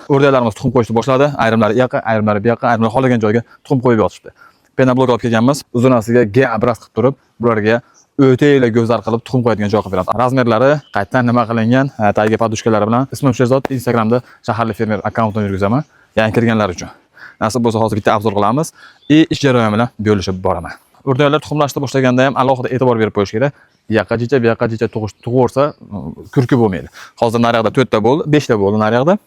O'rdaklarimiz tuxum qo'yishni boshladi. Ayrimlari u yoqqa, ayrimlari bu yoqqa, ayrimlari xohlagan joyga tuxum qo'yib yotishdi. Penoblok olib kelganmiz. Uzunasiga G abraz qilib turib, bularga o'tayla go'zar qilib tuxum qo'yadigan joy qilib beradi. Razmerlari qaytadan nima qilingan, tagiga podushkalari bilan ismim Sherzod, Instagramda shaharli fermer akkauntini yurgizaman. Yangi kirganlar uchun. Nasib bo'lsa hozir bitta obzor qilamiz. Ish jarayoni bilan bo'lishib boraman. O'rdaklar tuxumlashni boshlaganda ham alohida e'tibor berib qo'yish kerak. Bu yoqqa tug'ursa kurki bo'lmaydi. Hozir naryoqda 4 ta bo'ldi, 5 ta bo'ldi naryoqda.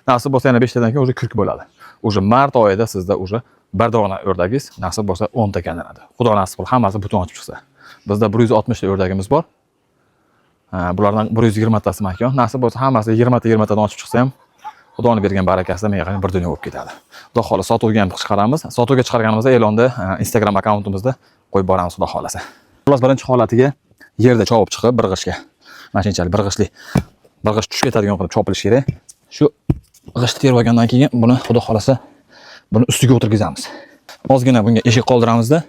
Nasib bo'lsa yana 5 tadan keyin o'sha kurki bo'ladi. O'sha mart oyida sizda o'sha bir dona o'rdagingiz nasib bo'lsa 10 ta kanlanadi. Xudo nasib qilsa hammasi butun ochib chiqsa. Bizda 160 ta o'rdagimiz bor. Bulardan 120 tasi makon. Nasib bo'lsa hammasi 20 tadan ochib chiqsa ham Xudoning bergan barakasida menga bir dunyo bo'lib ketadi. Xudo xohlasa sotuvga ham chiqaramiz. Sotuvga chiqarganimizda e'londa Instagram akkauntimizda qo'yib boramiz xudo xohlasa. Xullas birinchi holatiga yerda chopib chiqib bir g'ishga. Mana shunchalik bir g'ish tushib ketadigan qilib chopilish kerak. Shu g'ishni terib olgandan keyin buni xudo xohlasa buni ustiga o'tirgizamiz. Ozgina bunga eshik qoldiramizda.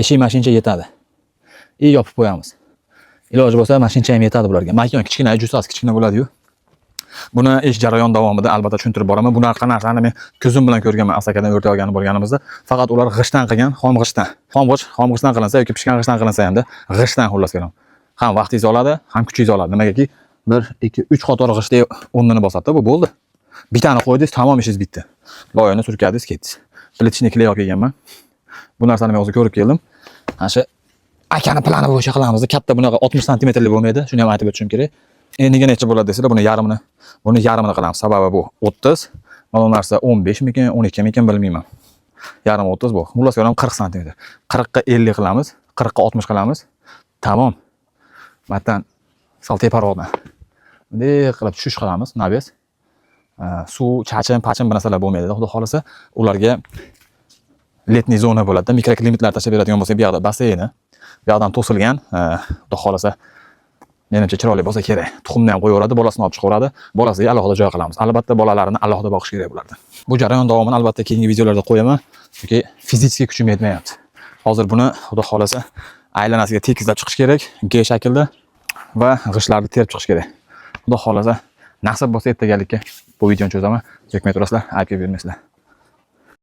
Eshik mashincha yetadi. Yopib qo'yamiz. Iloji bo'lsa mashincha ham yetadi bularga. Makon kichkina, jusasi kichkina bo'ladi-yu. Buni ish jarayon davomida albatta tushuntirib boraman. Bunaqa narsani men ko'zim bilan ko'rganman Asakadan o'rta olgani bo'lganimizda. Faqat ular g'ishdan qilgan, xom g'ishdan qilinsa yoki pishgan g'ishdan qilinsa hamda g'ishdan xullas kelam. Ham vaqtingiz oladi, ham kuchingiz oladi. Nimagaki 1, 2, 3 qator g'ishda o'rnini bosadi, bu bo'ldi. Bitani qo'ydingiz, tamom ishingiz bitdi. Loyani surkadingiz, ketdingiz. Plitchni kley olib kelganman. Bu narsani men o'zim ko'rib keldim. Ana shu akani plani bo'yicha qilamiz. Katta bunaqa 60 santimetrli bo'lmaydi. Shuni ham aytib o'tishim kerak. Nega necha bo'ladi desanglar, buni yarmini qilamiz. Sababi bu 30, mana bu narsa 15 mikin, 12 mikin bilmayman. Yarim 30 bu. Xullas ham 40 santimetr. 40 ga 50 qilamiz, 40 ga 60 qilamiz. Tamom. Matdan sal teparoqdan. Bunday qilib tushish qilamiz, nabes. Suv, pachin bu narsalar bo'lmaydi. Xudo xolasa ularga letniy zona bo'ladi. Mikroklimatlar tashlab beradigan bo'lsa, bu yoqda baseyni, bu yoqdan to'silgan, xudo xolasa menimcha chiroyli bo'lsa kerak. Tuxumni ham qo'yaveradi, bolasini olib chiqaveradi. Bolasiga alohida joy qilamiz. Albatta bolalarini alohida boqish kerak bulardan. Bu jarayon davomini albatta keyingi videolarda qo'yaman, chunki fizik kuchim yetmayapti. Hozir buni xudo xolasa aylanasiga tekizlab chiqish kerak, G shaklda va g'ishlarni terib chiqish kerak. Xudo xolasa nasib bo'lsa ertagalikka bu videoni cho'zaman. Chekmay turasizlar, aytib bermaysizlar.